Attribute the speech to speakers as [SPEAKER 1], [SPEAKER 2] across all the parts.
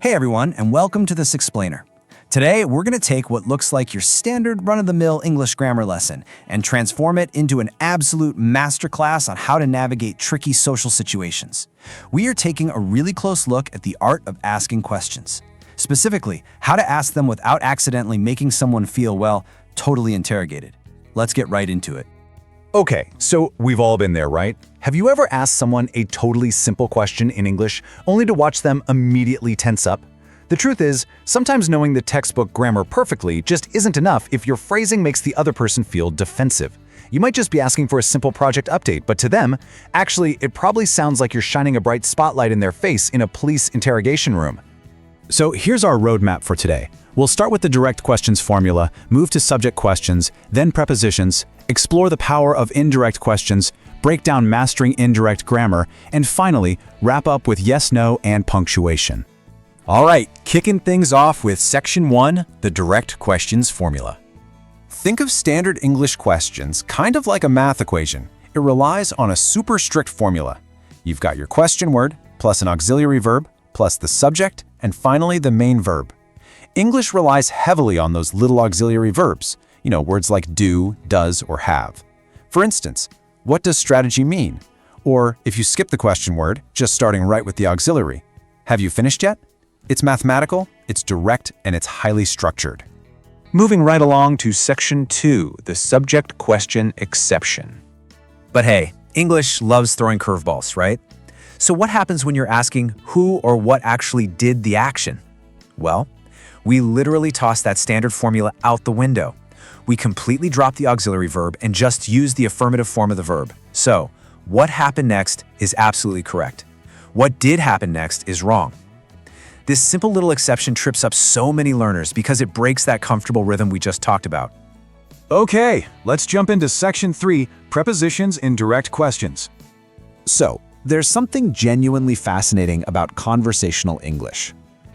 [SPEAKER 1] Hey everyone, and welcome to this explainer. Today, we're going to take what looks like your standard run-of-the-mill English grammar lesson and transform it into an absolute masterclass on how to navigate tricky social situations. We are taking a really close look at the art of asking questions. Specifically, how to ask them without accidentally making someone feel, well, totally interrogated. Let's get right into it.
[SPEAKER 2] Okay, so we've all been there, right? Have you ever asked someone a totally simple question in English only to watch them immediately tense up? The truth is, sometimes knowing the textbook grammar perfectly just isn't enough if your phrasing makes the other person feel defensive. You might just be asking for a simple project update, but to them, actually, it probably sounds like you're shining a bright spotlight in their face in a police interrogation room. So here's our roadmap for today. We'll start with the direct questions formula, move to subject questions, then prepositions, explore the power of indirect questions, break down mastering indirect grammar, and finally, wrap up with yes, no, and punctuation.
[SPEAKER 1] All right, kicking things off with Section 1, the direct questions formula. Think of standard English questions kind of like a math equation. It relies on a super strict formula. You've got your question word, plus an auxiliary verb, plus the subject, and finally the main verb. English relies heavily on those little auxiliary verbs, words like do, does, or have. For instance, what does strategy mean? Or if you skip the question word, just starting right with the auxiliary, have you finished yet? It's mathematical, it's direct, and it's highly structured. Moving right along to Section 2, the subject question exception. But hey, English loves throwing curveballs, right? So what happens when you're asking who or what actually did the action? Well, we literally toss that standard formula out the window. We completely drop the auxiliary verb and just use the affirmative form of the verb. So, what happened next is absolutely correct. What did happen next is wrong. This simple little exception trips up so many learners because it breaks that comfortable rhythm we just talked about.
[SPEAKER 2] Okay, let's jump into Section 3, prepositions in direct questions.
[SPEAKER 1] So, there's something genuinely fascinating about conversational English.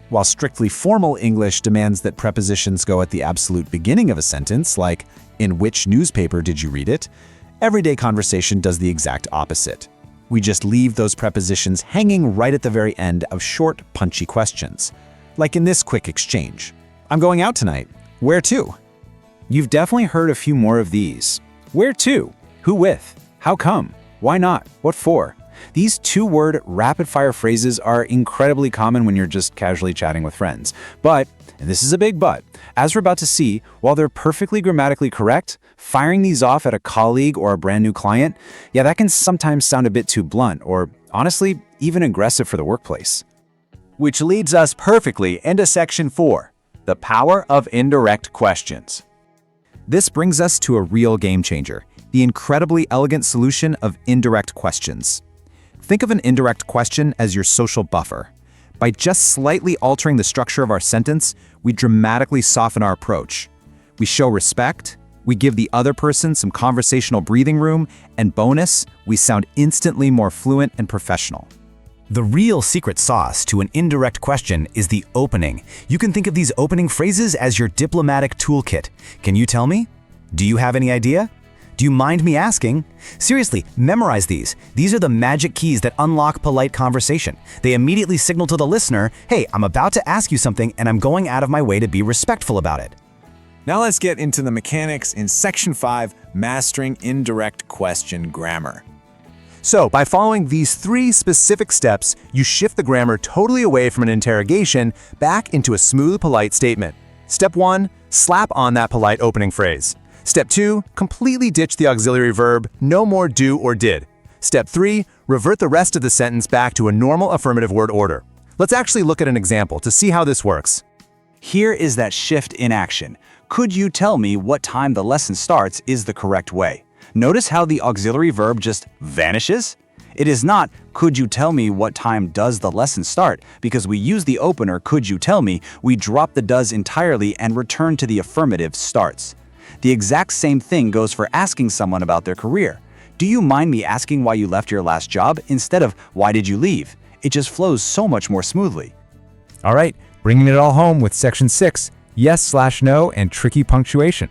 [SPEAKER 1] While strictly formal English demands that prepositions go at the absolute beginning of a sentence, like, in which newspaper did you read it? Everyday conversation does the exact opposite. We just leave those prepositions hanging right at the very end of short, punchy questions. Like in this quick exchange. I'm going out tonight. Where to? You've definitely heard a few more of these. Where to? Who with? How come? Why not? What for? These two-word rapid-fire phrases are incredibly common when you're just casually chatting with friends. But, and this is a big but, as we're about to see, while they're perfectly grammatically correct, firing these off at a colleague or a brand new client, that can sometimes sound a bit too blunt or, honestly, even aggressive for the workplace. Which leads us perfectly into Section 4, the power of indirect questions. This brings us to a real game changer, the incredibly elegant solution of indirect questions. Think of an indirect question as your social buffer. By just slightly altering the structure of our sentence, we dramatically soften our approach. We show respect, we give the other person some conversational breathing room, and bonus, we sound instantly more fluent and professional. The real secret sauce to an indirect question is the opening. You can think of these opening phrases as your diplomatic toolkit. Can you tell me? Do you have any idea? Do you mind me asking? Seriously, memorize these. These are the magic keys that unlock polite conversation. They immediately signal to the listener, hey, I'm about to ask you something and I'm going out of my way to be respectful about it.
[SPEAKER 3] Now let's get into the mechanics in Section 5, Mastering Indirect Question Grammar.
[SPEAKER 2] So, by following these 3 specific steps, you shift the grammar totally away from an interrogation back into a smooth, polite statement. Step 1, slap on that polite opening phrase. Step 2, completely ditch the auxiliary verb, no more do or did. Step 3, revert the rest of the sentence back to a normal affirmative word order. Let's actually look at an example to see how this works.
[SPEAKER 1] Here is that shift in action. Could you tell me what time the lesson starts is the correct way? Notice how the auxiliary verb just vanishes? It is not, could you tell me what time does the lesson start? Because we use the opener, could you tell me, we drop the does entirely and return to the affirmative starts. The exact same thing goes for asking someone about their career. Do you mind me asking why you left your last job instead of why did you leave? It just flows so much more smoothly.
[SPEAKER 2] All right, bringing it all home with Section 6, yes/no and tricky punctuation.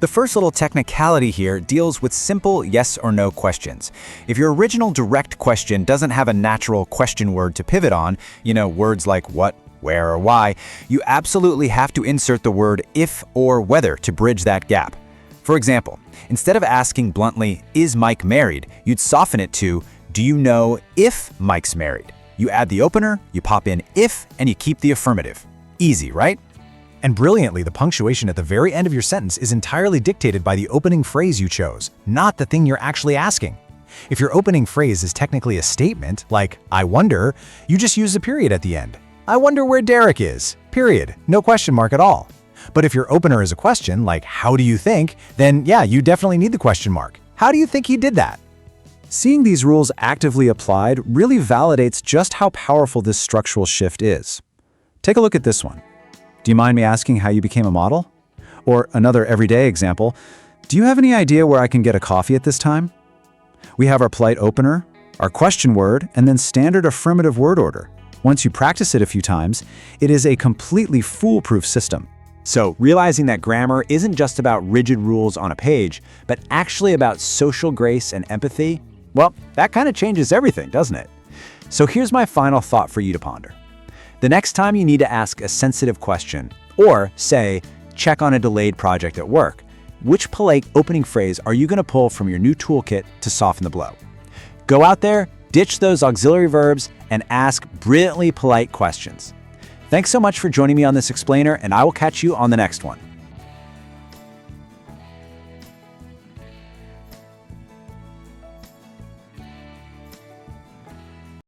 [SPEAKER 1] The first little technicality here deals with simple yes or no questions. If your original direct question doesn't have a natural question word to pivot on, words like what,
[SPEAKER 2] where or why, you absolutely have to insert the word if or whether to bridge that gap. For example, instead of asking bluntly, is Mike married, you'd soften it to, do you know if Mike's married? You add the opener, you pop in if, and you keep the affirmative. Easy, right?
[SPEAKER 4] And brilliantly, the punctuation at the very end of your sentence is entirely dictated by the opening phrase you chose, not the thing you're actually asking. If your opening phrase is technically a statement, like, I wonder, you just use a period at the end. I wonder where Derek is, period, no question mark at all. But if your opener is a question, like, how do you think, then yeah, you definitely need the question mark. How do you think he did that?
[SPEAKER 1] Seeing these rules actively applied really validates just how powerful this structural shift is. Take a look at this one. Do you mind me asking how you became a model? Or another everyday example, do you have any idea where I can get a coffee at this time? We have our polite opener, our question word, and then standard affirmative word order. Once you practice it a few times, it is a completely foolproof system. So, realizing that grammar isn't just about rigid rules on a page, but actually about social grace and empathy, well, that kind of changes everything, doesn't it? So here's my final thought for you to ponder. The next time you need to ask a sensitive question, or say, check on a delayed project at work, which polite opening phrase are you going to pull from your new toolkit to soften the blow? Go out there, ditch those auxiliary verbs, and ask brilliantly polite questions. Thanks so much for joining me on this explainer, and I will catch you on the next one.